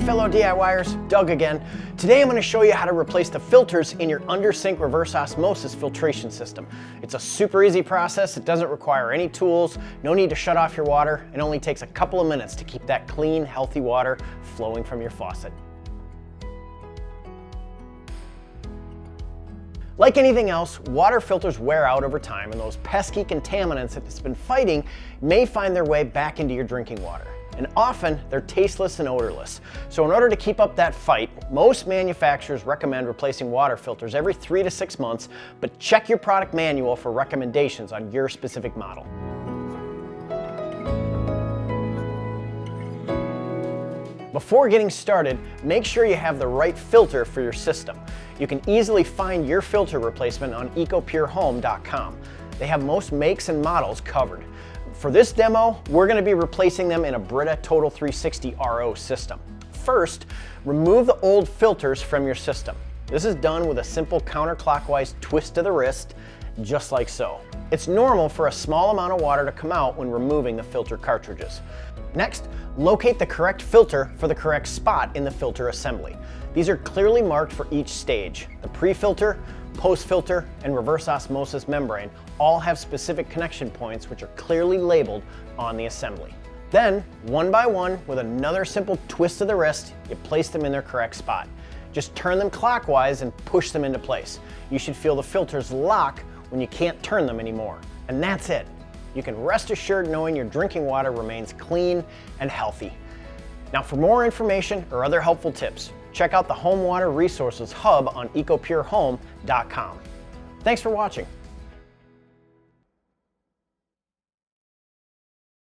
fellow DIYers, Doug again. Today I'm going to show you how to replace the filters in your under-sink reverse osmosis filtration system. It's a super easy process. It doesn't require any tools, no need to shut off your water. It only takes a couple of minutes to keep that clean, healthy water flowing from your faucet. Like anything else, water filters wear out over time, and those pesky contaminants that it's been fighting may find their way back into your drinking water. And often they're tasteless and odorless. So in order to keep up that fight, most manufacturers recommend replacing water filters every 3 to 6 months, but check your product manual for recommendations on your specific model. Before getting started, make sure you have the right filter for your system. You can easily find your filter replacement on ecopurehome.com. They have most makes and models covered. For this demo, we're going to be replacing them in a Brita Total 360 RO system. First, remove the old filters from your system. This is done with a simple counterclockwise twist of the wrist, just like so. It's normal for a small amount of water to come out when removing the filter cartridges. Next, locate the correct filter for the correct spot in the filter assembly. These are clearly marked for each stage. The pre-filter, post-filter, and reverse osmosis membrane all have specific connection points which are clearly labeled on the assembly. Then, one by one, with another simple twist of the wrist, you place them in their correct spot. Just turn them clockwise and push them into place. You should feel the filters lock when you can't turn them anymore. And that's it. You can rest assured knowing your drinking water remains clean and healthy. Now, for more information or other helpful tips, check out the Home Water Resources Hub on ecopurehome.com. Thanks for watching.